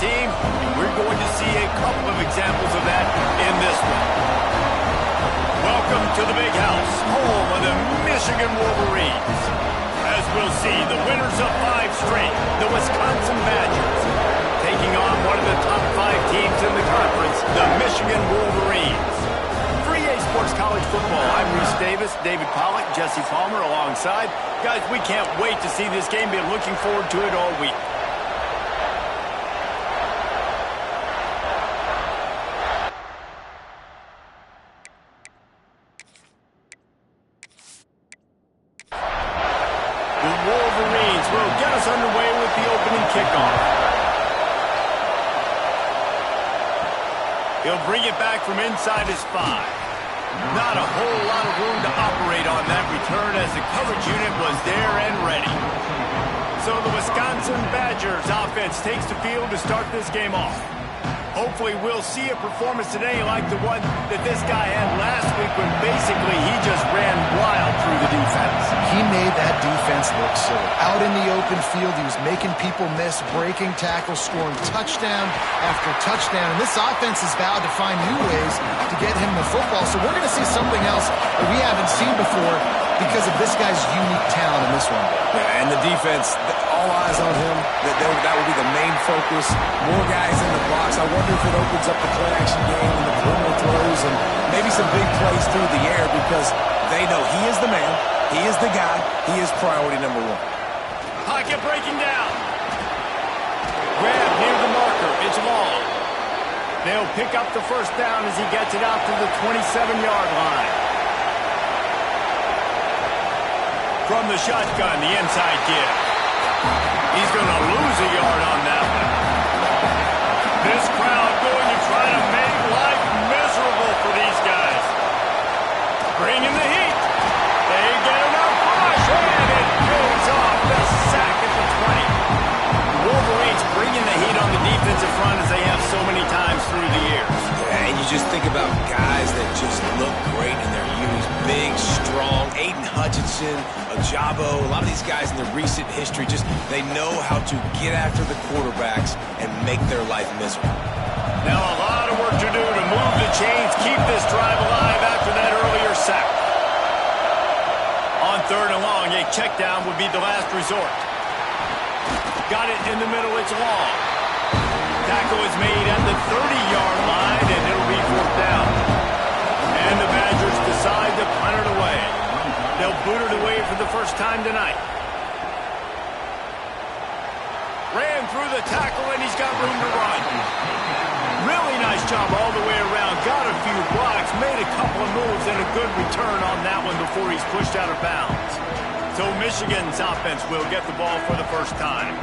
team. We're going to see a couple of examples of that in this one. Welcome to the Big House, home of the Michigan Wolverines. As we'll see, the winners of 5 straight, the Wisconsin Badgers, taking on one of the top 5 teams in the conference, the Michigan Wolverines. For EA Sports College Football, I'm Reese Davis, David Pollack, Jesse Palmer alongside. Guys, we can't wait to see this game. Been looking forward to it all week. The Wolverines will get us underway with the opening kickoff. He'll bring it back from inside his 5. Not a whole lot of room to operate on that return as the coverage unit was there and ready. So the Wisconsin Badgers offense takes the field to start this game off. Hopefully we'll see a performance today like the one that this guy had last week when basically he just ran wild through the defense. He made that defense look silly. Out in the open field, he was making people miss, breaking tackles, scoring touchdown after touchdown. And this offense has vowed to find new ways to get him the football. So we're going to see something else that we haven't seen before because of this guy's unique talent in this one. Yeah, and the defense, all eyes on him. That will be the main focus. More guys in the box. I wonder if it opens up the play-action game and the perimeter throws and maybe some big plays through the air because they know he is the man, he is the guy, he is priority number 1. Pocket breaking down. Grab near the marker. It's long. They'll pick up the first down as he gets it out to the 27-yard line. From the shotgun, the inside give. He's going to lose a yard on that one. This crowd going to try to make life miserable for these guys. Bringing the heat. They get enough push, and it goes off the sack at the 20. The Wolverines bringing the heat on the defensive front as they have so many times through the years. Yeah, and you just think about guys that just look great in their unis. Big, strong, Aiden Hutchinson, Ajabo, a lot of these guys in the recent history, just they know how to get after the quarterbacks and make their life miserable. Now a lot of work to do to move the chains, keep this drive alive after that earlier sack. On 3rd and long, a check down would be the last resort. Got it in the middle, it's long. Tackle is made at the 30-yard line, and it'll be 4th down. And the Badgers decide to punt it away. They'll boot it away for the first time tonight. Ran through the tackle, and he's got room to run. Really nice job all the way around. Got a few blocks, made a couple of moves, and a good return on that one before he's pushed out of bounds. So Michigan's offense will get the ball for the first time.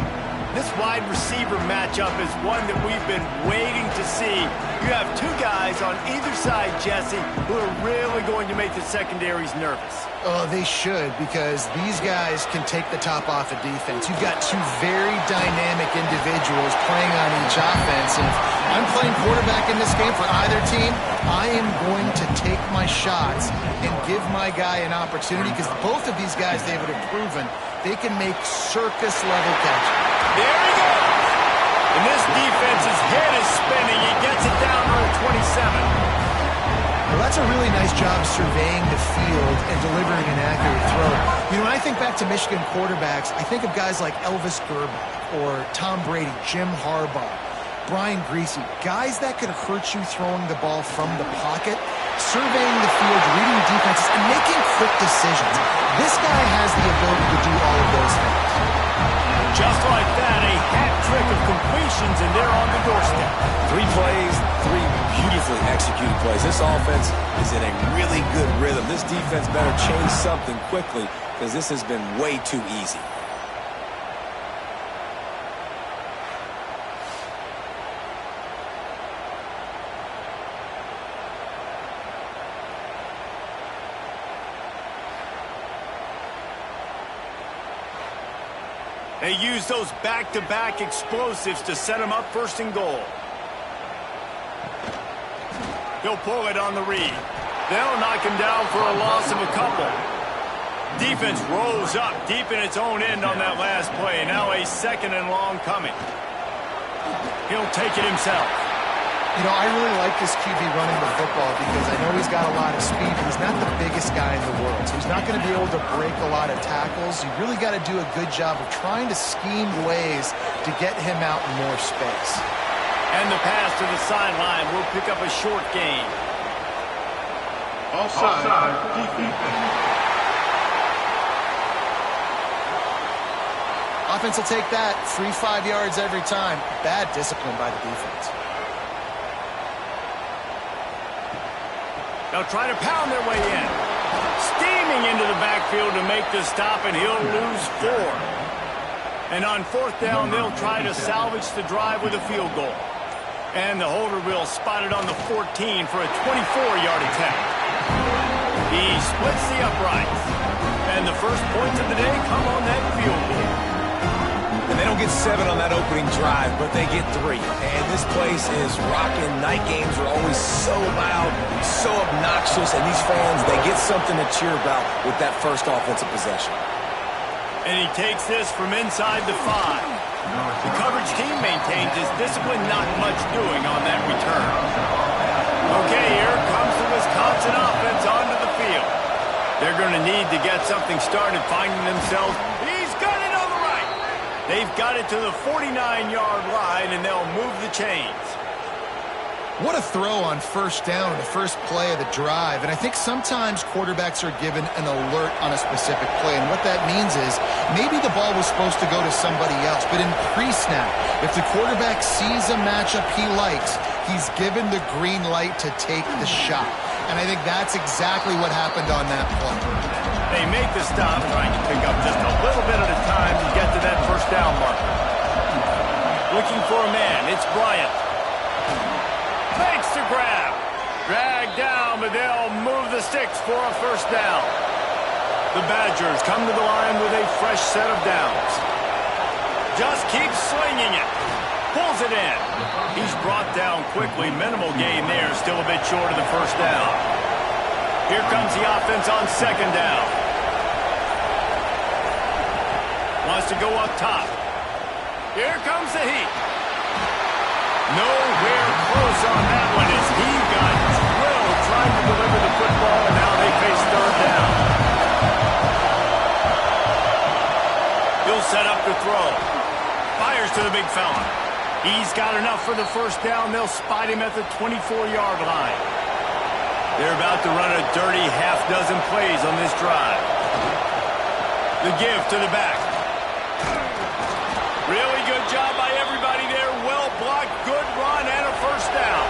This wide receiver matchup is one that we've been waiting to see. You have 2 guys on either side, Jesse, who are really going to make the secondaries nervous. Oh, they should, because these guys can take the top off of defense. You've got 2 very dynamic individuals playing on each offense. And if I'm playing quarterback in this game for either team, I am going to take my shots and give my guy an opportunity, because both of these guys, David, have proven they can make circus-level catches. There he goes. And this defense's head is spinning. He gets it down to the 27. Well, that's a really nice job surveying the field and delivering an accurate throw. You know, when I think back to Michigan quarterbacks, I think of guys like Elvis Grbac or Tom Brady, Jim Harbaugh, Brian Griese, guys that could hurt you throwing the ball from the pocket, surveying the field, reading defenses, and making quick decisions. This guy has the ability to do all of those things. Just like that, a hat trick of completions, and they're on the doorstep. 3 plays, 3 beautifully executed plays. This offense is in a really good rhythm. This defense better change something quickly, because this has been way too easy. They use those back-to-back explosives to set them up 1st and goal. He'll pull it on the read. They'll knock him down for a loss of a couple. Defense rolls up deep in its own end on that last play. Now a 2nd and long coming. He'll take it himself. You know, I really like this QB running the football because I know he's got a lot of speed, but he's not the biggest guy in the world. So he's not going to be able to break a lot of tackles. You really got to do a good job of trying to scheme ways to get him out in more space. And the pass to the sideline will pick up a short gain. Offside. Defense. Offense will take that. Free 5 yards every time. Bad discipline by the defense. They'll try to pound their way in. Steaming into the backfield to make the stop, and he'll lose 4. And on 4th down, they'll try to salvage the drive with a field goal. And the holder will spot it on the 14 for a 24-yard attempt. He splits the uprights. And the first points of the day come on that field goal. And they don't get 7 on that opening drive, but they get 3. And this place is rocking. Night games are always so loud, so obnoxious, and these fans, they get something to cheer about with that first offensive possession. And he takes this from inside the 5. The coverage team maintains his discipline, not much doing on that return. Okay, here comes the Wisconsin offense onto the field. They're going to need to get something started, finding themselves. He's got it on the right. They've got it to the 49-yard line, and they'll move the chains. What a throw on 1st down, the first play of the drive. And I think sometimes quarterbacks are given an alert on a specific play. And what that means is maybe the ball was supposed to go to somebody else. But in pre-snap, if the quarterback sees a matchup he likes, he's given the green light to take the shot. And I think that's exactly what happened on that play. They make the stop, trying to pick up just a little bit at a time to get to that 1st down marker. Looking for a man, it's Bryant. Fakes to grab. Dragged down, but they'll move the sticks for a 1st down. The Badgers come to the line with a fresh set of downs. Just keeps swinging it. Pulls it in. He's brought down quickly. Minimal gain there. Still a bit short of the 1st down. Here comes the offense on 2nd down. Wants to go up top. Here comes the heat. Nowhere close on that one as he got drilled trying to deliver the football, and now they face 3rd down. He'll set up to throw. Fires to the big fella. He's got enough for the 1st down. They'll spot him at the 24-yard line. They're about to run a dirty half-dozen plays on this drive. The give to the back. Really good job by everybody there. Well blocked, good run, and a 1st down.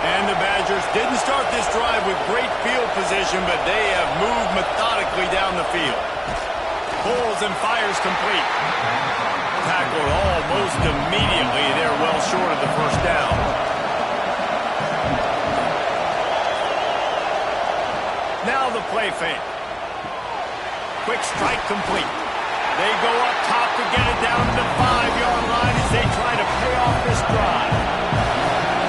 And the Badgers didn't start this drive with great field position, but they have moved methodically down the field. Pulls and fires complete. Tackled almost immediately. They're well short of the 1st down. Now the play fake. Quick strike complete. They go up top to get it down to the 5-yard line as they try to pay off this drive.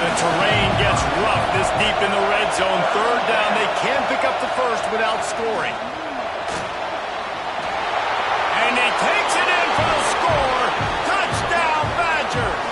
The terrain gets rough this deep in the red zone. 3rd down. They can't pick up the 1st without scoring. And he takes it in for the score. Touchdown, Badgers.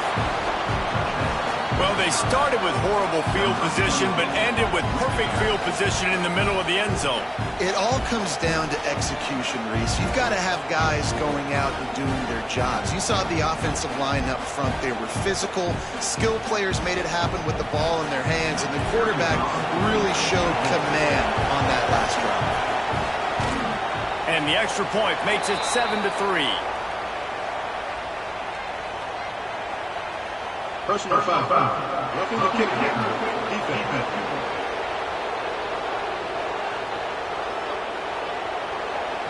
Well, they started with horrible field position, but ended with perfect field position in the middle of the end zone. It all comes down to execution, Reese. You've got to have guys going out and doing their jobs. You saw the offensive line up front. They were physical. Skill players made it happen with the ball in their hands, and the quarterback really showed command on that last drive. And the extra point makes it 7-3. Personal foul. Roughing the kick. Defense.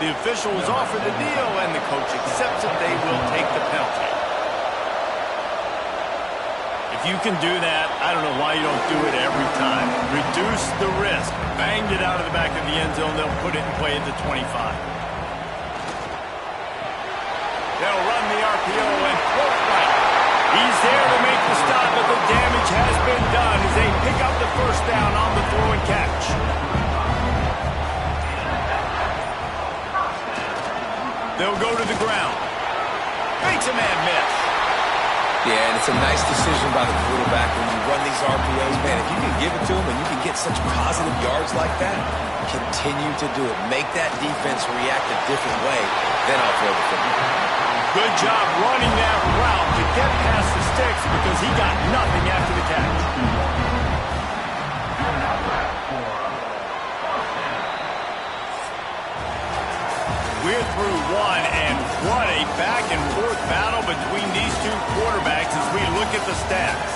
The officials offer the deal, and the coach accepts it. They will take the penalty. If you can do that, I don't know why you don't do it every time. Reduce the risk. Banged it out of the back of the end zone. They'll put it in play at the 25. They'll run the RPO and throw it right. He's there to make the stop, but the damage has been done as they pick up the 1st down on the throw and catch. They'll go to the ground. Makes a man miss. Yeah, and it's a nice decision by the quarterback when you run these RPOs. Man, if you can give it to him and you can get such positive yards like that, continue to do it. Make that defense react a different way, then I'll throw the football. Good job running that route to get past the sticks because he got nothing after the catch. We're through one, and what a back-and-forth battle between these two quarterbacks as we look at the stats.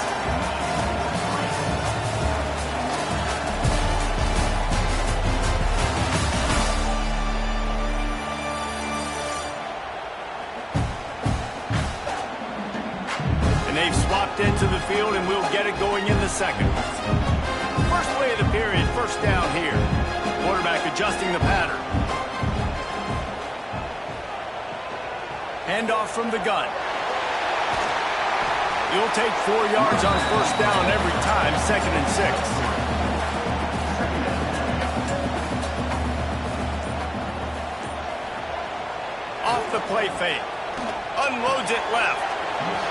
And they've swapped into the field, and we'll get it going in the second. First play of the period, first down here. Quarterback adjusting the pattern. Handoff from the gun. You'll take 4 yards on first down every time, 2nd and 6. Off the play fake. Unloads it left.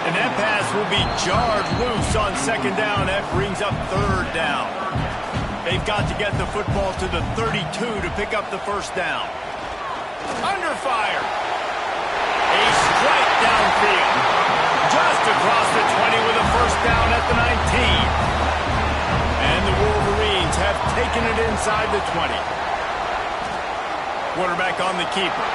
And that pass will be jarred loose on 2nd down. That brings up 3rd down. They've got to get the football to the 32 to pick up the first down. Under fire. A strike downfield. Just across the 20 with a first down at the 19. And the Wolverines have taken it inside the 20. Quarterback on the keeper.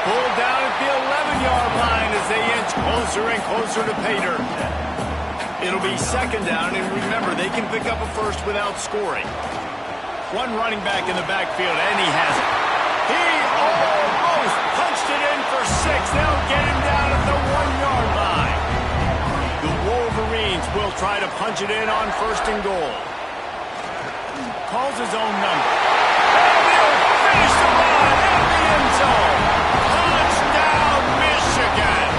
Pulled down at the 11-yard line as they inch closer and closer to pay dirt. It'll be 2nd down, and remember, they can pick up a first without scoring. One running back in the backfield, and he has it. He almost punched it in for 6. They'll get him down at the 1-yard line. The Wolverines will try to punch it in on 1st and goal. Calls his own number. And they'll finish the run at the end zone. Touchdown, Michigan.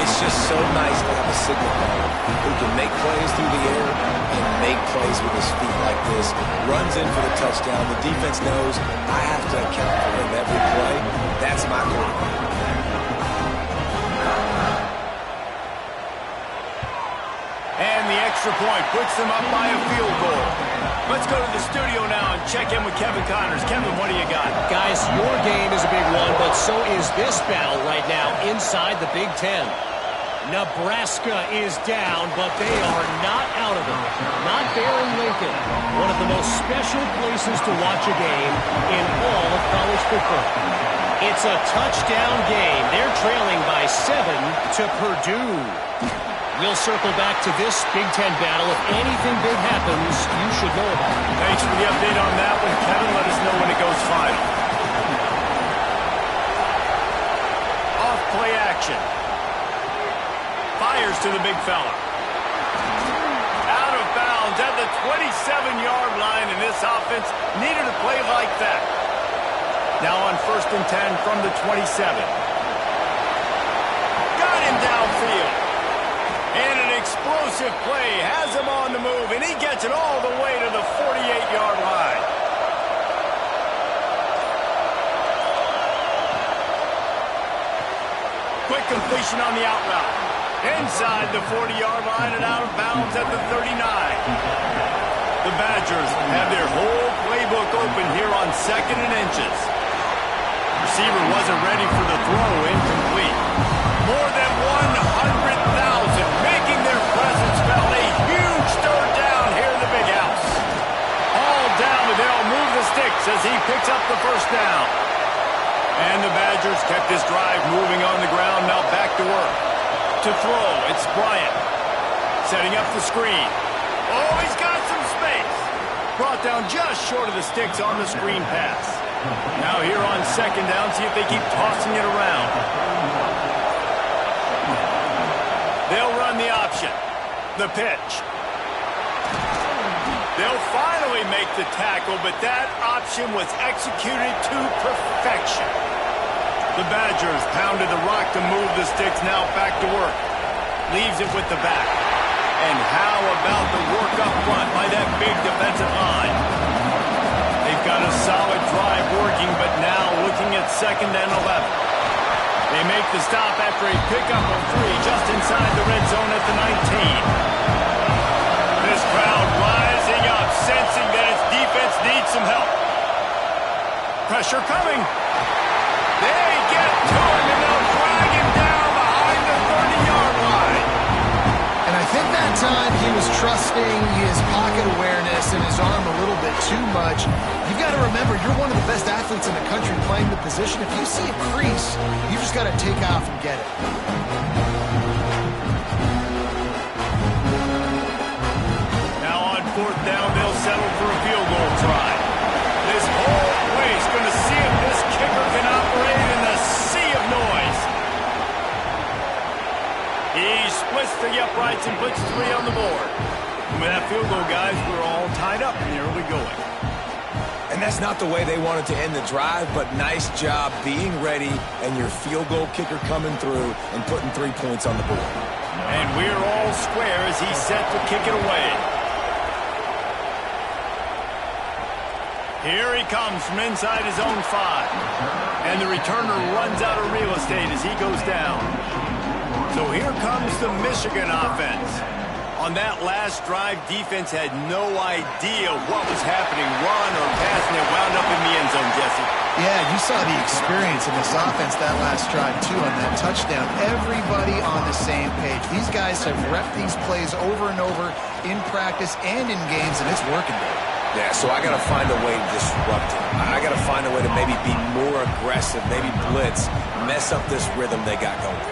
It's just so nice to have a signal caller who can make plays through the air and make plays with his feet like this. Runs in for the touchdown. The defense knows I have to account for him every play. That's my goal. And the extra point puts them up by a field goal. Let's go to the studio now and check in with Kevin Connors. Kevin, what do you got? Guys, your game is a big one, but so is this battle right now inside the Big Ten. Nebraska is down, but they are not out of it. Not there in Lincoln, one of the most special places to watch a game in all of college football. It's a touchdown game. They're trailing by 7 to Purdue. We'll circle back to this Big Ten battle. If anything big happens, you should know about it. Thanks for the update on that one, Kevin. Let us know when it goes final. Off play action. Fires to the big fella. Out of bounds at the 27-yard line, and this offense needed a play like that. Now on 1st and 10 from the 27. Got him downfield. And an explosive play has him on the move, and he gets it all the way to the 48-yard line. Quick completion on the out route. Inside the 40-yard line and out of bounds at the 39. The Badgers have their whole playbook open here on 2nd and inches. Receiver wasn't ready for the throw, incomplete. More than 100,000 making their presence felt. A huge 3rd down here in the big house. All down, but they'll move the sticks as he picks up the first down. And the Badgers kept this drive moving on the ground, now back to work. To throw, it's Bryant. Setting up the screen. Oh, he's got some space. Brought down just short of the sticks on the screen pass. Now here on 2nd down, see if they keep tossing it around. They'll run the option. The pitch. They'll finally make the tackle, but that option was executed to perfection. The Badgers pounded the rock to move the sticks, now back to work. Leaves it with the back. And how about the work up front by that big defensive line? They've got a solid drive working, but now looking at 2nd and 11. They make the stop after a pickup of 3 just inside the red zone at the 19. This crowd rising up, sensing that its defense needs some help. Pressure coming. They get to him, and they'll drag him down behind the 30-yard line. And I think that time he was trusting his pocket awareness and his arm a little bit too much. You've got to remember, you're one of the best athletes in the country playing the position. If you see a crease, you just got to take off and get it. Now on 4th down, they'll settle for a field goal try. This whole place going to see if this kicker can operate in the sea of noise. He splits the uprights and puts 3 on the board. And with that field goal, guys, we're all tied up in the early going. And that's not the way they wanted to end the drive, but nice job being ready and your field goal kicker coming through and putting 3 points on the board. And we're all square as he's set to kick it away. Here he comes from inside his own 5. And the returner runs out of real estate as he goes down. So here comes the Michigan offense. On that last drive, defense had no idea what was happening, run or pass, and it wound up in the end zone, Jesse. Yeah, you saw the experience in this offense that last drive, too, on that touchdown. Everybody on the same page. These guys have repped these plays over and over in practice and in games, and it's working. Yeah, so I got to find a way to disrupt it. I got to find a way to maybe be more aggressive, maybe blitz, mess up this rhythm they got going.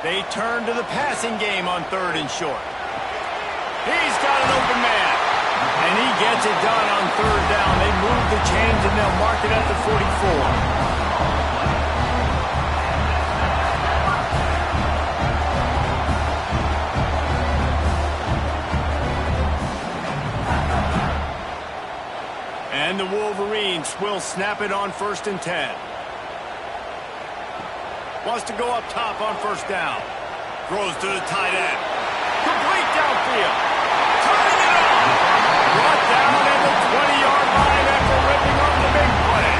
They turn to the passing game on 3rd and short. He's got an open man. And he gets it done on 3rd down. They move the chains and they'll mark it at the 44. And the Wolverines will snap it on 1st and 10. Wants to go up top on 1st down. Throws to the tight end. Complete downfield. Turning it on. Brought down at the 20-yard line after ripping off the big play.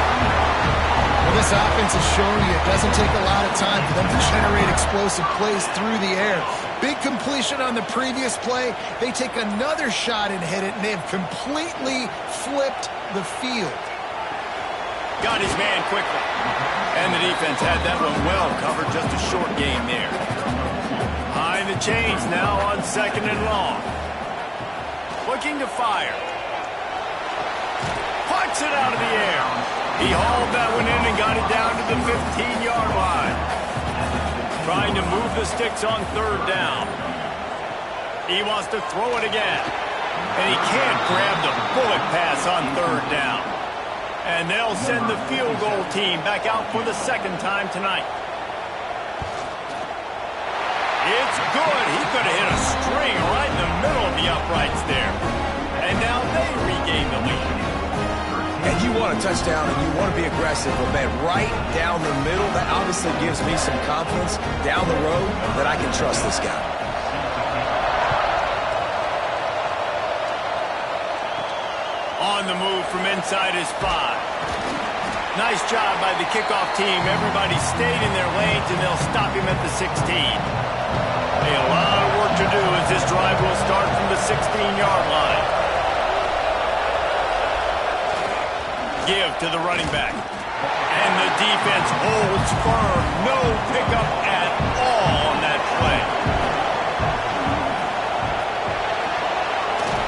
Well, this offense is showing you it doesn't take a lot of time for them to generate explosive plays through the air. Big completion on the previous play. They take another shot and hit it, and they have completely flipped the field. Got his man quickly. And the defense had that one well covered. Just a short game there. Behind the chains now on 2nd and long. Looking to fire. Pucks it out of the air. He hauled that one in and got it down to the 15-yard line. Trying to move the sticks on 3rd down. He wants to throw it again. And he can't grab the bullet pass on 3rd down. And they'll send the field goal team back out for the 2nd time tonight. It's good. He could have hit a string right in the middle of the uprights there. And now they regain the lead. And you want a touchdown and you want to be aggressive, but man, right down the middle, that obviously gives me some confidence down the road that I can trust this guy. On the move from inside his 5. Nice job by the kickoff team. Everybody stayed in their lanes, and they'll stop him at the 16. A lot of work to do as this drive will start from the 16-yard line. Give to the running back. And the defense holds firm. No pickup at all on that play.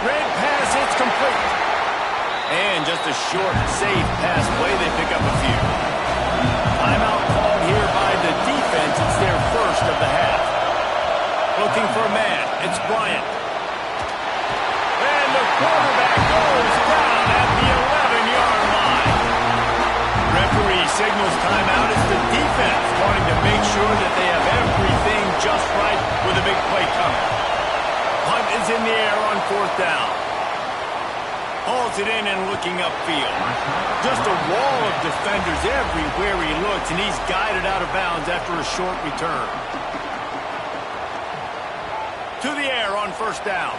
Red pass, it's complete. And just a short, safe pass play, they pick up a few. Timeout called here by the defense. It's their first of the half. Looking for a man. It's Bryant. And the quarterback goes down at the 11-yard line. Referee signals timeout as the defense wanting to make sure that they have everything just right with a big play coming. Punt is in the air on 4th down. Hauls it in and looking upfield. Just a wall of defenders everywhere he looks, and he's guided out of bounds after a short return. To the air on 1st down.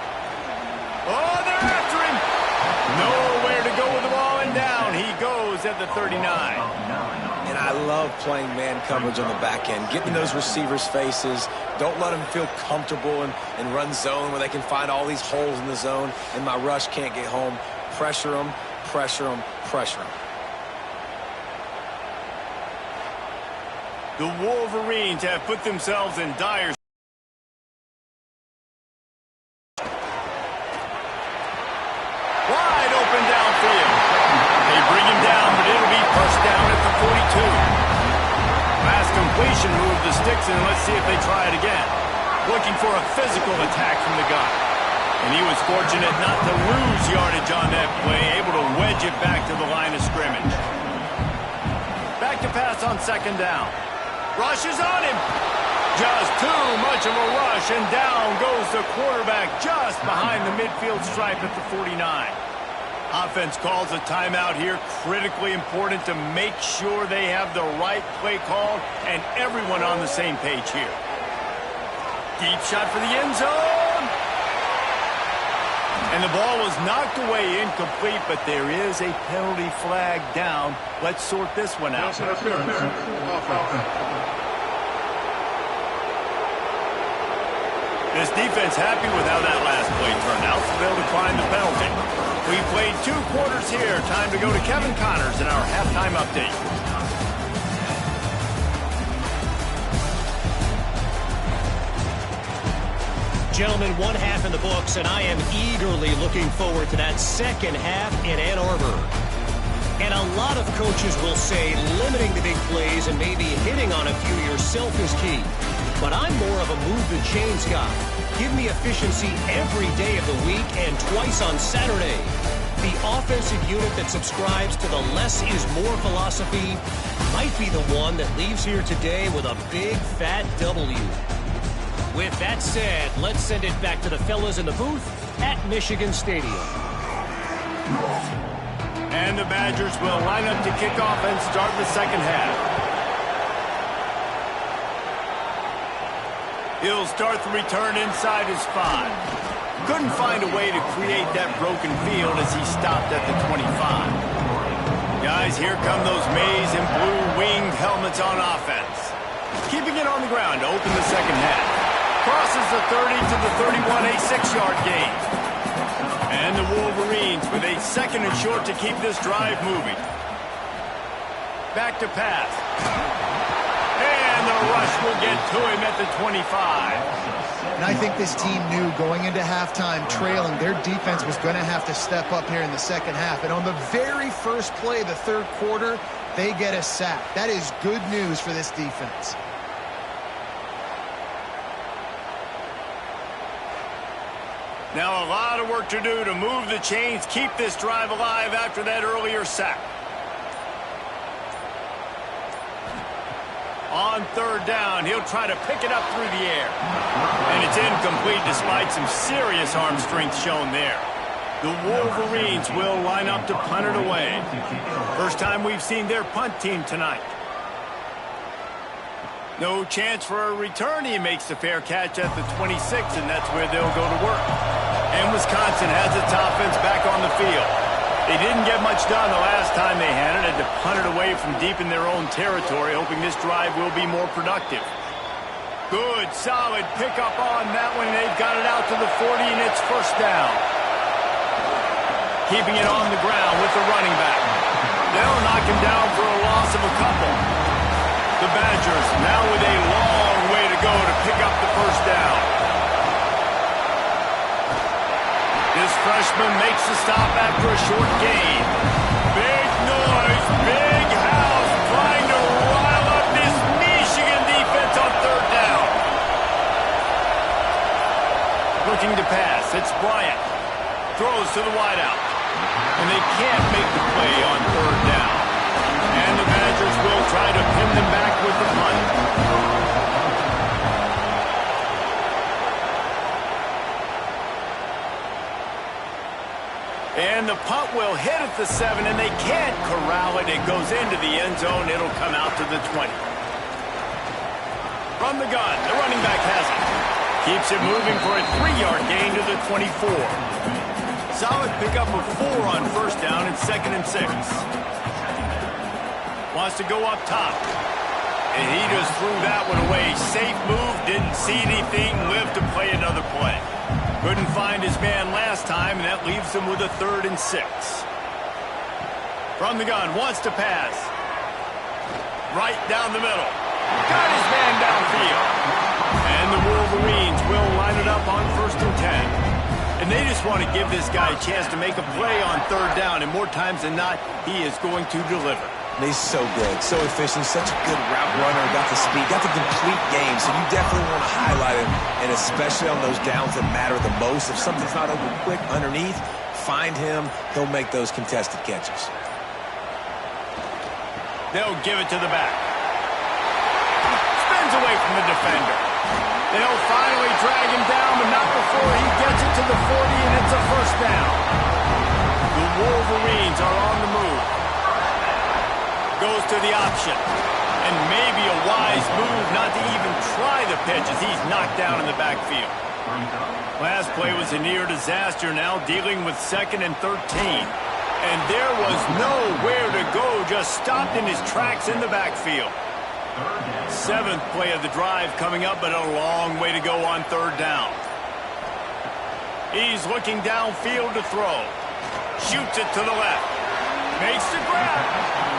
Oh, they're after him. Nowhere to go with the ball, and down he goes at the 39. And I love playing man coverage on the back end, getting those receivers' faces. Don't let them feel comfortable and run zone where they can find all these holes in the zone and my rush can't get home. Pressure them, pressure them, pressure them. The Wolverines have put themselves in dire wide open downfield. They bring him down, but it'll be first down at the 42. Last completion moved the sticks, and let's see if they try it again. Looking for a physical attack from the gun. And he was fortunate not to lose yardage on that play, able to wedge it back to the line of scrimmage. Back to pass on second down. Rush is on him. Just too much of a rush, and down goes the quarterback just behind the midfield stripe at the 49. Offense calls a timeout here. Critically important to make sure they have the right play call and everyone on the same page here. Deep shot for the end zone. And the ball was knocked away incomplete, but there is a penalty flag down. Let's sort this one out. This defense happy with how that last play turned out, so they'll decline the penalty. We played 2 quarters here. Time to go to Kevin Connors in our halftime update. Gentlemen, 1 half in the books, and I am eagerly looking forward to that second half in Ann Arbor. And a lot of coaches will say limiting the big plays and maybe hitting on a few yourself is key. But I'm more of a move-the-chains guy. Give me efficiency every day of the week and twice on Saturday. The offensive unit that subscribes to the less is more philosophy might be the one that leaves here today with a big, fat W. With that said, let's send it back to the fellas in the booth at Michigan Stadium. And the Badgers will line up to kick off and start the second half. He'll start the return inside his 5. Couldn't find a way to create that broken field as he stopped at the 25. Guys, here come those maize and blue winged helmets on offense. Keeping it on the ground to open the second half. Crosses the 30 to the 31, a 6-yard gain. And the Wolverines with a second and short to keep this drive moving. Back to pass. And the rush will get to him at the 25. And I think this team knew going into halftime trailing, their defense was going to have to step up here in the second half. And on the very first play of the third quarter, they get a sack. That is good news for this defense. Now a lot of work to do to move the chains, keep this drive alive after that earlier sack. On third down, he'll try to pick it up through the air. And it's incomplete despite some serious arm strength shown there. The Wolverines will line up to punt it away. First time we've seen their punt team tonight. No chance for a return. He makes the fair catch at the 26, and that's where they'll go to work. And Wisconsin has its offense back on the field. They didn't get much done the last time they had it. Had to punt it away from deep in their own territory, hoping this drive will be more productive. Good, solid pickup on that one. They've got it out to the 40, and it's first down. Keeping it on the ground with the running back. They'll knock him down for a loss of a couple. The Badgers now with a long way to go to pick up the first down. This freshman makes the stop after a short gain. Big noise, big house, trying to rile up this Michigan defense on third down. Looking to pass, it's Bryant. Throws to the wideout. And they can't make the play on third down. And the Badgers will try to pin them back with the punt. And the punt will hit at the 7, and they can't corral it. It goes into the end zone. It'll come out to the 20. From the gun, the running back has it. Keeps it moving for a 3-yard gain to the 24. Solid pickup of 4 on first down and 2nd and 6. Wants to go up top. And he just threw that one away. Safe move, didn't see anything, lived to play another play. Couldn't find his man last time, and that leaves him with a 3rd and 6. From the gun, wants to pass. Right down the middle. Got his man downfield. And the Wolverines will line it up on 1st and 10. And they just want to give this guy a chance to make a play on 3rd down, and more times than not, he is going to deliver. He's so good, so efficient, such a good route runner, got the speed, got the complete game, so you definitely want to highlight him, and especially on those downs that matter the most. If something's not open quick underneath, find him, he'll make those contested catches. They'll give it to the back. Spins away from the defender. They'll finally drag him down, but not before he gets it to the 40, and it's a 1st down. The Wolverines are on the move. Goes to the option. And maybe a wise move not to even try the pitch as he's knocked down in the backfield. Last play was a near disaster, now dealing with 2nd and 13. And there was nowhere to go, just stopped in his tracks in the backfield. 7th play of the drive coming up, but a long way to go on 3rd down. He's looking downfield to throw. Shoots it to the left. Makes the grab.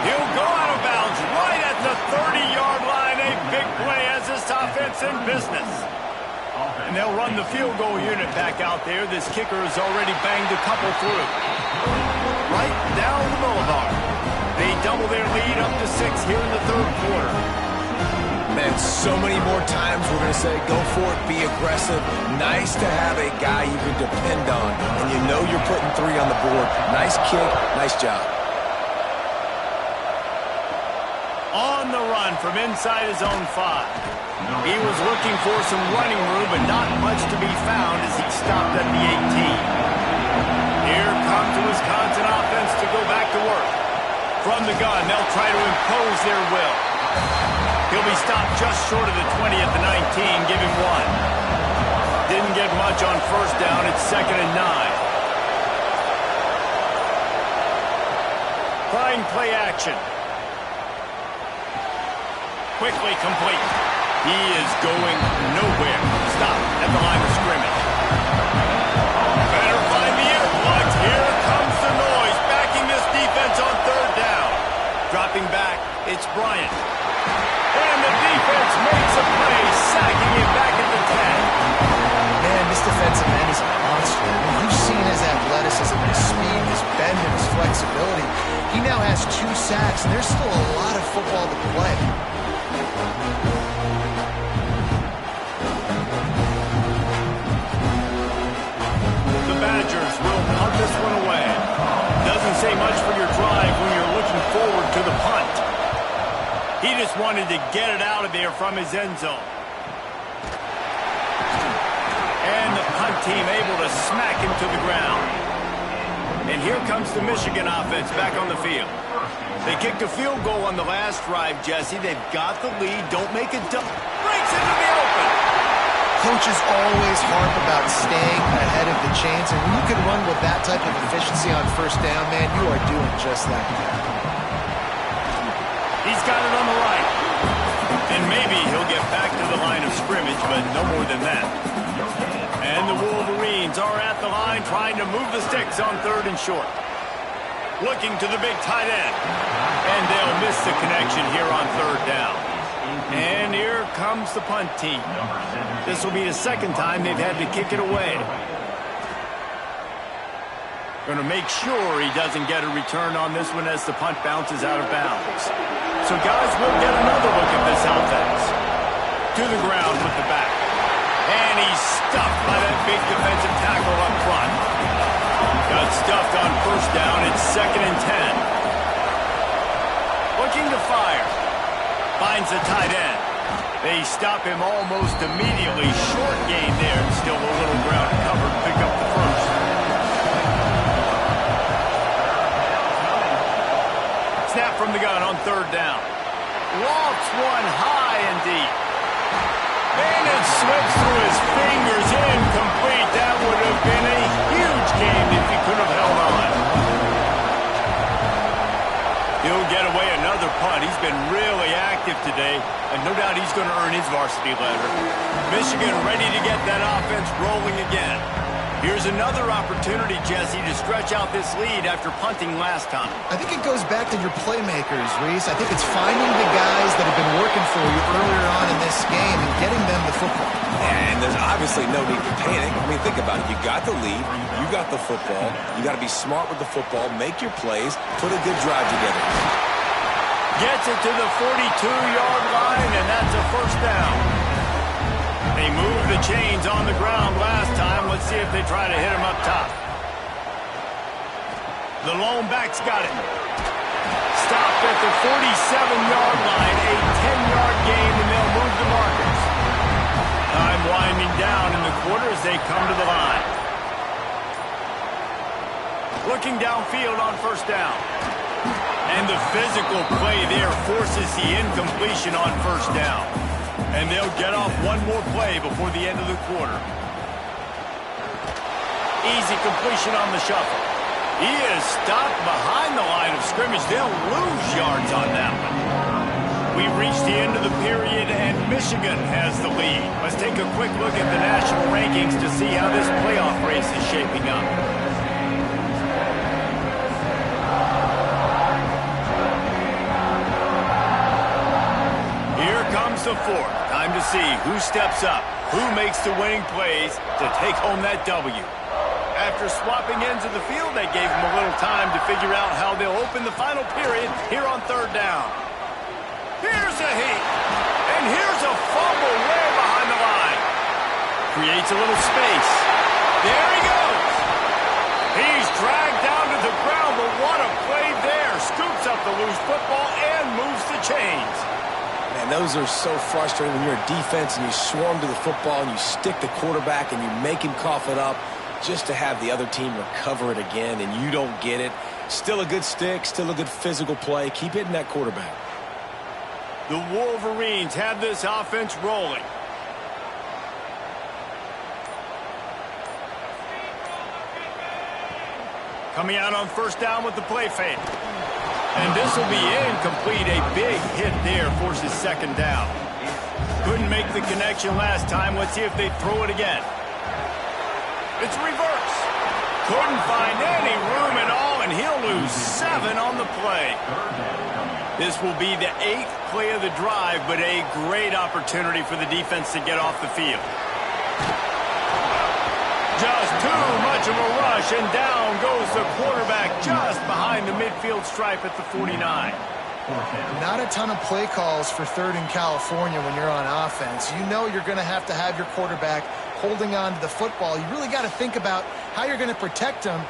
He'll go out of bounds right at the 30-yard line. A big play as this offense in business. And they'll run the field goal unit back out there. This kicker has already banged a couple through. Right down the boulevard. They double their lead up to 6 here in the 3rd quarter. Man, so many more times we're going to say, go for it, be aggressive. Nice to have a guy you can depend on, and you know you're putting 3 on the board. Nice kick, nice job. On the run from inside his own 5. He was looking for some running room, but not much to be found as he stopped at the 18. Here comes the Wisconsin offense to go back to work. From the gun, they'll try to impose their will. He'll be stopped just short of the 20 at the 19, give him 1. Didn't get much on 1st down, it's 2nd and 9. Trying play action. Quickly complete. He is going nowhere. Stop at the line of scrimmage. Better find the earplugs. Here comes the noise, backing this defense on 3rd down. Dropping back, it's Bryant. And the defense makes a play, sacking him back at the 10. Man, this defensive end is a monster. I mean, you've seen his athleticism, his speed, his bend, and his flexibility. He now has 2 sacks, and there's still a lot of football to play. The Badgers will punt this one away. Doesn't say much for your drive when you're looking forward to the punt. He just wanted to get it out of there from his end zone. And the punt team able to smack him to the ground. And here comes the Michigan offense back on the field. They kicked a field goal on the last drive, Jesse. They've got the lead. Don't make it dumb. Breaks into the open. Coaches always harp about staying ahead of the chains, and when you can run with that type of efficiency on 1st down, man, you are doing just that. He's got it on the right. And maybe he'll get back to the line of scrimmage, but no more than that. And the Wolverines are at the line trying to move the sticks on 3rd and short. Looking to the big tight end. And they'll miss the connection here on 3rd down. And here comes the punt team. This will be the 2nd time they've had to kick it away. Going to make sure he doesn't get a return on this one as the punt bounces out of bounds. So guys, we'll get another look at this offense. To the ground with the back. And he's stuffed by that big defensive tackle up front. Got stuffed on 1st down. It's 2nd and 10. Looking to fire. Finds the tight end. They stop him almost immediately. Short gain there. Still a little ground covered. Pick up the 1st. Snap from the gun on 3rd down. Lofts one high and deep. And it slips through his fingers. Incomplete. That would have been a huge game if he could have held on. He'll get away another punt. He's today, and no doubt he's going to earn his varsity letter. Michigan ready to get that offense rolling again. Here's another opportunity, Jesse, to stretch out this lead after punting last time. I think it goes back to your playmakers, Reese. I think it's finding the guys that have been working for you earlier on in this game and getting them the football. And there's obviously no need to panic. I mean, think about it. You got the lead. You got the football. You got to be smart with the football, make your plays, put a good drive together. Gets it to the 42-yard line, and that's a first down. They moved the chains on the ground last time. Let's see if they try to hit him up top. The lone back's got it. Stopped at the 47-yard line, a 10-yard gain, and they'll move the markers. Time winding down in the quarter as they come to the line. Looking downfield on first down. And the physical play there forces the incompletion on first down. And they'll get off one more play before the end of the quarter. Easy completion on the shuffle. He is stopped behind the line of scrimmage. They'll lose yards on that one. We've reached the end of the period, and Michigan has the lead. Let's take a quick look at the national rankings to see how this playoff race is shaping up. Here comes the fourth. Time to see who steps up, who makes the winning plays to take home that W. After swapping ends of the field, they gave them a little time to figure out how they'll open the final period here on third down. Here's a heat, and here's a fumble way behind the line. Creates a little space. There he goes. He's dragged down to the ground, but what a play there. Scoops up the loose football and moves the chains. Man, those are so frustrating when you're a defense and you swarm to the football and you stick the quarterback and you make him cough it up just to have the other team recover it again and you don't get it. Still a good stick, still a good physical play. Keep hitting that quarterback. The Wolverines have this offense rolling. Coming out on first down with the play fake. And this will be incomplete. A big hit there forces second down. Couldn't make the connection last time. Let's see if they throw it again. It's reverse. Couldn't find any room at all, and he'll lose 7 on the play. This will be the 8th play of the drive, but a great opportunity for the defense to get off the field. Just too much of a rush, and down goes the quarterback just behind the midfield stripe at the 49. Not a ton of play calls for third in California when you're on offense. You know you're going to have your quarterback holding on to the football. You really got to think about how you're going to protect him.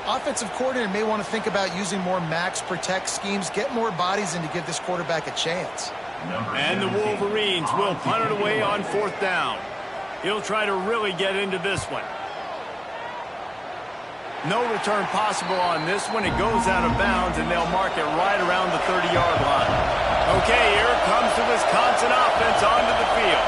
Offensive coordinator may want to think about using more max protect schemes, get more bodies in to give this quarterback a chance. And the Wolverines will punt it away on fourth down. He'll try to really get into this one. No return possible on this one. It goes out of bounds, and they'll mark it right around the 30-yard line. Okay, here comes the Wisconsin offense onto the field.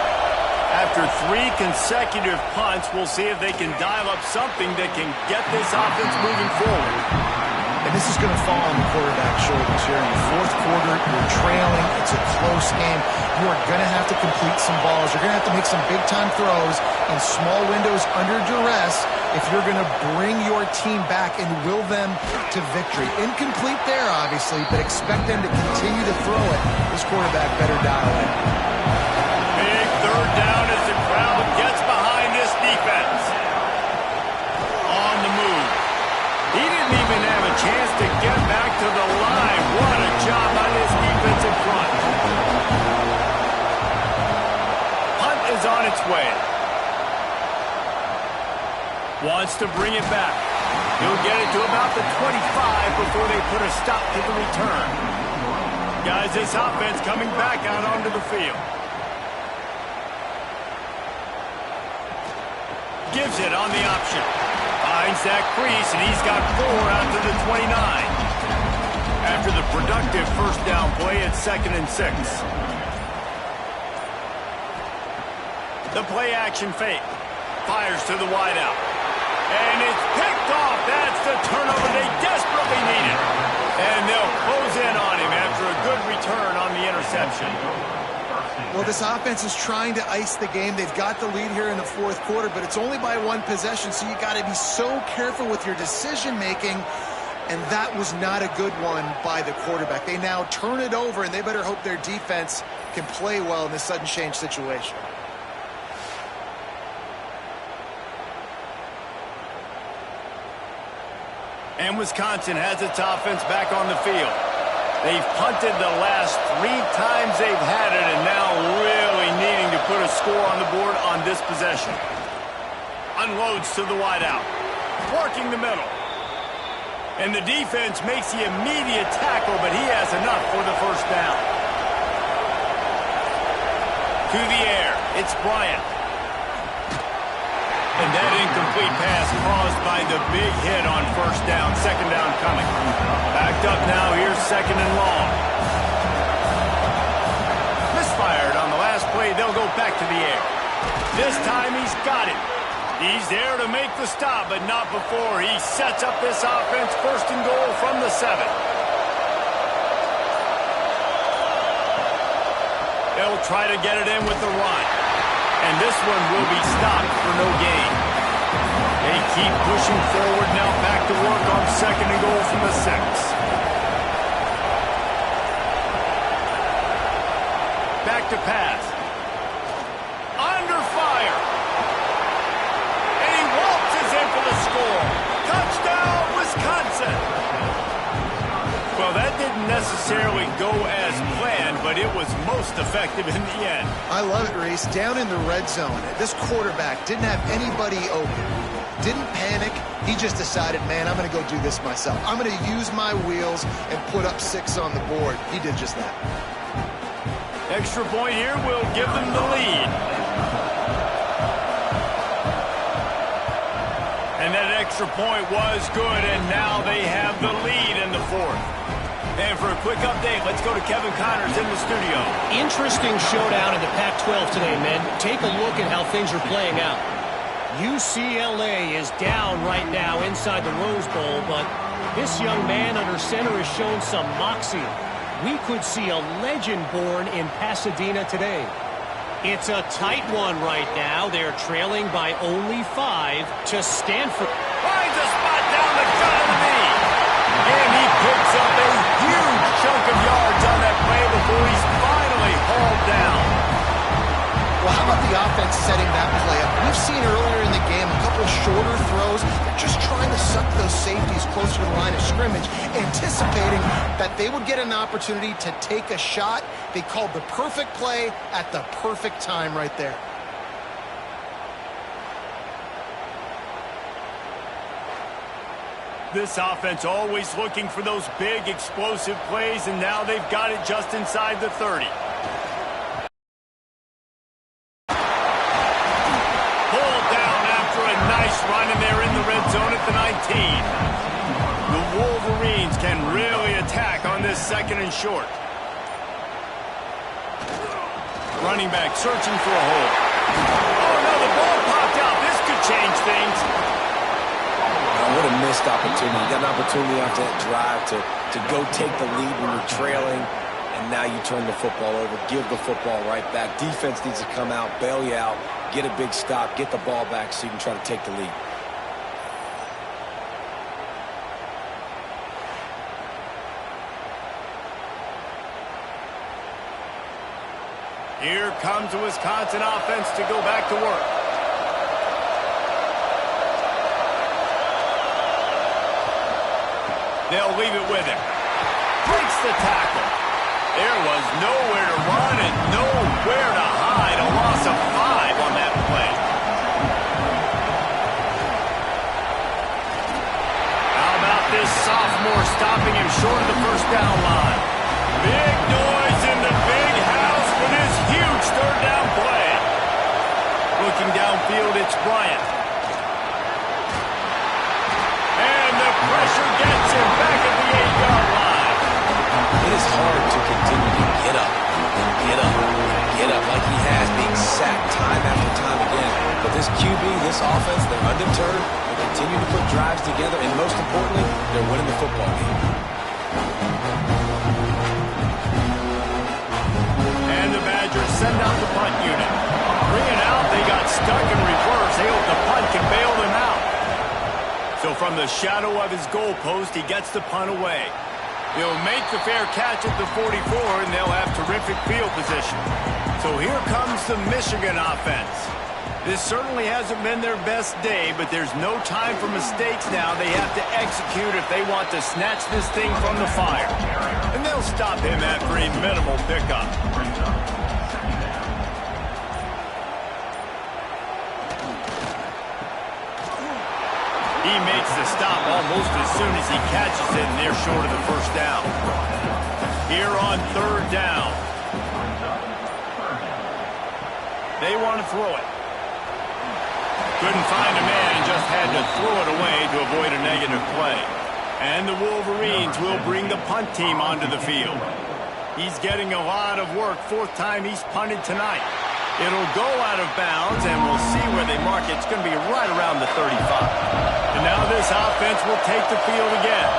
After 3 consecutive punts, we'll see if they can dial up something that can get this offense moving forward. And this is going to fall on the quarterback's shoulders here in the fourth quarter. You're trailing. It's a close game. You are going to have to complete some balls. You're going to have to make some big-time throws in small windows under duress if you're going to bring your team back and will them to victory. Incomplete there, obviously, but expect them to continue to throw it. This quarterback better dial in. Big third down as the crowd gets behind this defense. On the move. He didn't even have a chance to get back to the line. What a job by this defense in front. Hunt is on its way. Wants to bring it back. He'll get it to about the 25 before they put a stop to the return. Guys, this offense coming back out onto the field. Gives it on the option. Finds that crease, and he's got 4 out to the 29. After the productive first down play, it's 2nd and 6. The play action fake. Fires to the wideout. And it's picked off. That's the turnover they desperately needed. And they'll close in on him after a good return on the interception. Well, this offense is trying to ice the game. They've got the lead here in the fourth quarter, but it's only by one possession, so you got to be so careful with your decision-making, and that was not a good one by the quarterback. They now turn it over, and they better hope their defense can play well in this sudden change situation. And Wisconsin has its offense back on the field. They've punted the last 3 times they've had it, and now really needing to put a score on the board on this possession. Unloads to the wideout. Working the middle. And the defense makes the immediate tackle, but he has enough for the first down. To the air. It's Bryant. And that incomplete pass caused by the big hit on first down. Second down coming. Backed up now. Here's second and long. Misfired on the last play. They'll go back to the air. This time he's got it. He's there to make the stop, but not before he sets up this offense. First and goal from the 7. They'll try to get it in with the run. And this one will be stopped for no gain. They keep pushing forward now, back to work on second and goal from the 6. Back to pass. Under fire. And he waltzes in for the score. Touchdown, Wisconsin. Well, that didn't necessarily go as planned, but it was most effective in the end. I love it, Reese. Down in the red zone, this quarterback didn't have anybody open. Didn't panic. He just decided, man, I'm going to go do this myself. I'm going to use my wheels and put up 6 on the board. He did just that. Extra point here will give them the lead. And that extra point was good, and now they have the lead in the fourth. And for a quick update, let's go to Kevin Connors in the studio. Interesting showdown in the Pac-12 today, men. Take a look at how things are playing out. UCLA is down right now inside the Rose Bowl, but this young man under center has shown some moxie. We could see a legend born in Pasadena today. It's a tight one right now. They're trailing by only 5 to Stanford. Finds a spot down the gut of the knee. And he picks up a huge chunk of yards on that play before he's finally hauled down. Well, how about the offense setting that play up? We've seen earlier in the game a couple shorter throws. They're just trying to suck those safeties closer to the line of scrimmage, anticipating that they would get an opportunity to take a shot. They called the perfect play at the perfect time right there. This offense always looking for those big, explosive plays, and now they've got it just inside the 30. Pulled down after a nice run, and they're in the red zone at the 19. The Wolverines can really attack on this second and short. Running back searching for a hole. Oh, no, the ball popped out. This could change things. What a missed opportunity. You got an opportunity after that drive to go take the lead when you're trailing, and now you turn the football over, give the football right back. Defense needs to come out, bail you out, get a big stop, get the ball back so you can try to take the lead. Here comes the Wisconsin offense to go back to work. They'll leave it with him. Breaks the tackle. There was nowhere to run and nowhere to hide. A loss of 5 on that play. How about this sophomore stopping him short of the first down line? Big noise in the big house for this huge third down play. Looking downfield, it's Bryant. And the pressure gets him back at the 8-yard line. It is hard to continue to get up and get up and get up like he has, being sacked time after time again. But this QB, this offense, they're undeterred. They continue to put drives together, and most importantly, they're winning the football game. And the Badgers Chargers send out the punt unit. 3 and out, they got stuck in reverse. They hope the punt can bail them out. So from the shadow of his goalpost, he gets the punt away. He'll make the fair catch at the 44, and they'll have terrific field position. So here comes the Michigan offense. This certainly hasn't been their best day, but there's no time for mistakes now. They have to execute if they want to snatch this thing from the fire. And they'll stop him after a minimal pickup. He makes the stop almost as soon as he catches it, and they're short of the first down. Here on 3rd down. They want to throw it. Couldn't find a man, just had to throw it away to avoid a negative play. And the Wolverines will bring the punt team onto the field. He's getting a lot of work. 4th time he's punted tonight. It'll go out of bounds, and we'll see where they mark it. It's going to be right around the 35. And now this offense will take the field again.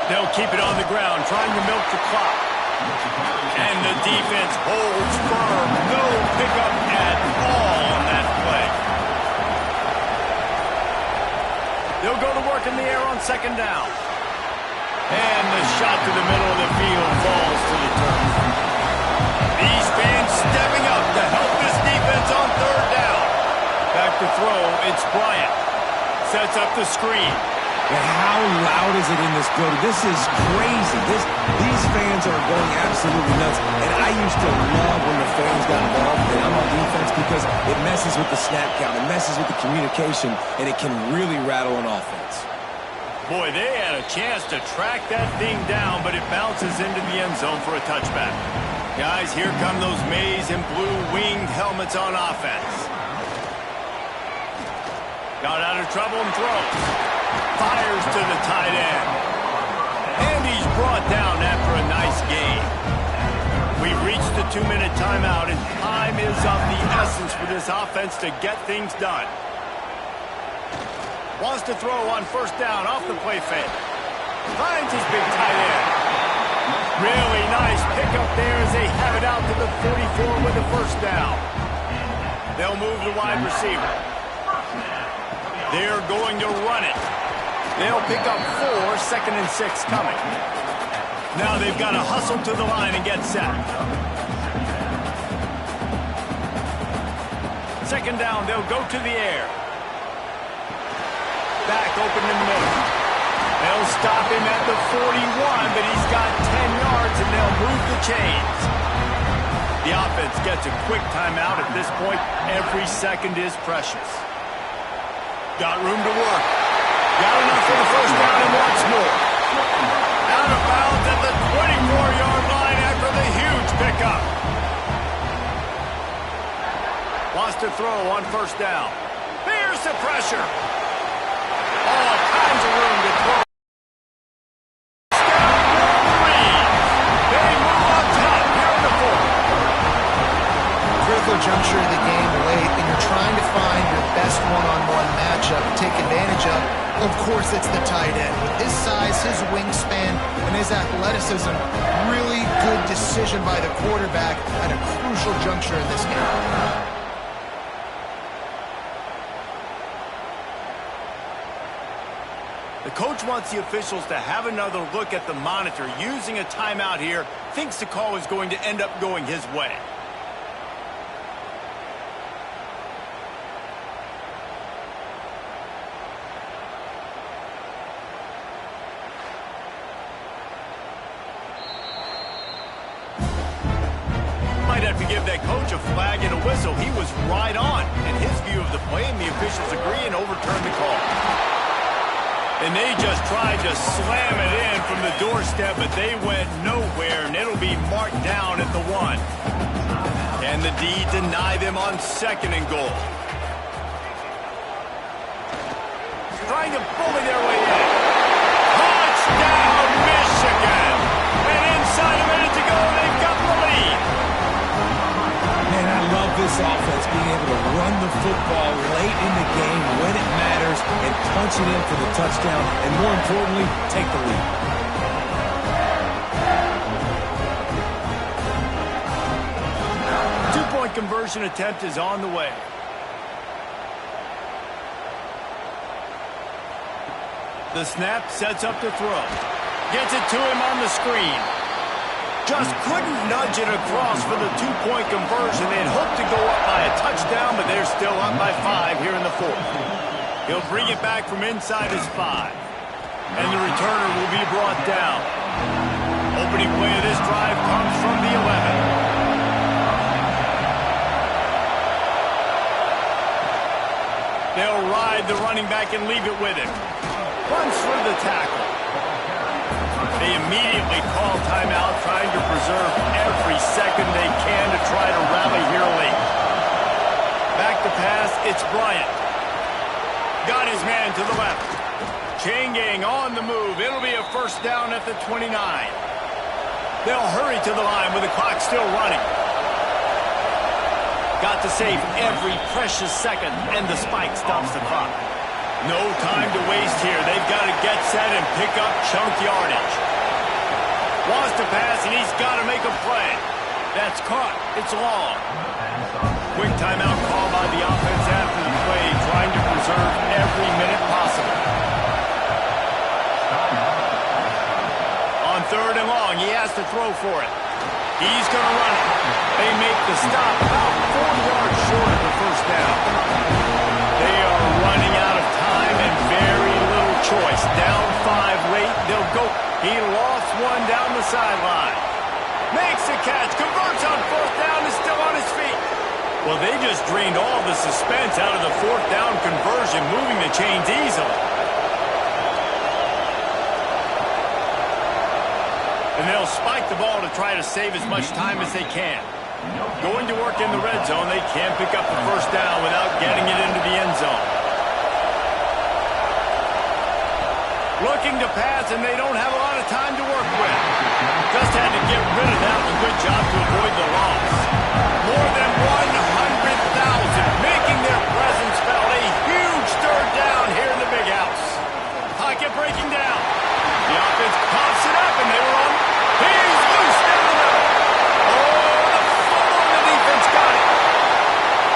They'll keep it on the ground, trying to milk the clock. And the defense holds firm. No pickup at all on that play. They'll go to work in the air on 2nd down. And the shot to the middle of the field falls to the turf. These fans stepping up to help this defense on 3rd down. Back to throw, it's Bryant. Sets up the screen. And how loud is it in this building? This is crazy. These fans are going absolutely nuts. And I used to love when the fans got involved and I'm on defense because it messes with the snap count. It messes with the communication, and it can really rattle an offense. Boy, they had a chance to track that thing down, but it bounces into the end zone for a touchback. Guys, here come those maize and blue winged helmets on offense. Got out of trouble and throws. Fires to the tight end. And he's brought down after a nice gain. We've reached the 2-minute timeout, and time is of the essence for this offense to get things done. Wants to throw on 1st down off the play fake. Finds his big tight end. Really nice pickup there as they have it out to the 44 with the 1st down. They'll move the wide receiver. They're going to run it. They'll pick up 4, 2nd and 6 coming. Now they've got to hustle to the line and get set. 2nd down, they'll go to the air. Back open in the middle. They'll stop him at the 41, but he's got 10 yards, and they'll move the chains. The offense gets a quick timeout at this point. Every second is precious. Got room to work. Got enough for the 1st down and once more. Out of bounds at the 24-yard line after the huge pickup. Wants to throw on 1st down. Here's the pressure. All kinds of room to throw. They move on top here in the 4th. Critical juncture of the game late, and you're trying to find your best one-on-one matchup to take advantage of. Of course, it's the tight end. With his size, his wingspan, and his athleticism, really good decision by the quarterback at a crucial juncture in this game. The coach wants the officials to have another look at the monitor. Using a timeout here, thinks the call is going to end up going his way. Might have to give that coach a flag and a whistle. He was right on in his view of the play, and the officials agree and overturn the call. And they just tried to slam it in from the doorstep, but they went nowhere, and it'll be marked down at the 1. Can the D deny them on 2nd and goal? Trying to bully their way in. Touchdown, Michigan! And inside a minute to go, they've got the lead. Man, I love this offense being able to run the football late in the game when it matters and punch it in for the touchdown, and more importantly, take the lead. two-point conversion attempt is on the way. The snap sets up the throw. Gets it to him on the screen. Just couldn't nudge it across for the two-point conversion. They'd hoped to go up by a touchdown, but they're still up by 5 here in the fourth. He'll bring it back from inside his 5. And the returner will be brought down. Opening play of this drive comes from the 11. They'll ride the running back and leave it with him. Runs for the tackle. They immediately call timeout, trying to preserve every second they can to try to rally here late. Back to pass, it's Bryant. Got his man to the left. Chain gang on the move. It'll be a first down at the 29. They'll hurry to the line with the clock still running. Got to save every precious second, and the spike stops the clock. No time to waste here. They've got to get set and pick up chunk yardage. Wants to pass, and he's got to make a play. That's caught. It's long. Quick timeout call by the offense after the play, trying to preserve every minute possible. On 3rd and long, he has to throw for it. He's going to run it. They make the stop about 4 yards short of the first down. They are running out of time and very little choice. Down 5 late, they'll go. He lost one down the sideline. Makes the catch, converts on 4th down, is still on his feet. Well, they just drained all the suspense out of the 4th down conversion, moving the chains easily. And they'll spike the ball to try to save as much time as they can. Going to work in the red zone, they can't pick up the first down without getting it into the end zone. Looking to pass, and they don't have a lot of time to work with. Just had to get rid of that one. Good job to avoid the loss. More than 100,000 making their presence felt. A huge 3rd down here in the big house. Pocket breaking down. The offense pops it up, and they were on. He's loose down the middle. Oh, the fumble, and the defense got it.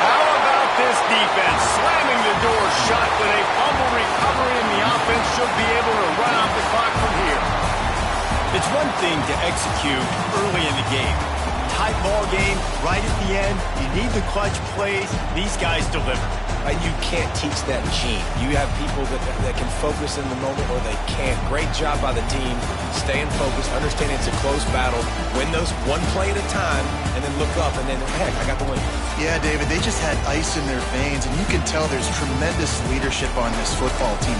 How about this defense slamming the door shut with a fumble recovery, and the offense should be able to run off the clock from here. It's one thing to execute early in the game. Tight ball game, right at the end. You need the clutch plays. These guys deliver. You can't teach that gene. You have people that can focus in the moment or they can't. Great job by the team, staying focused, understanding it's a close battle, win those one play at a time, and then look up, and then, heck, I got the win. Yeah, David, they just had ice in their veins, and you can tell there's tremendous leadership on this football team.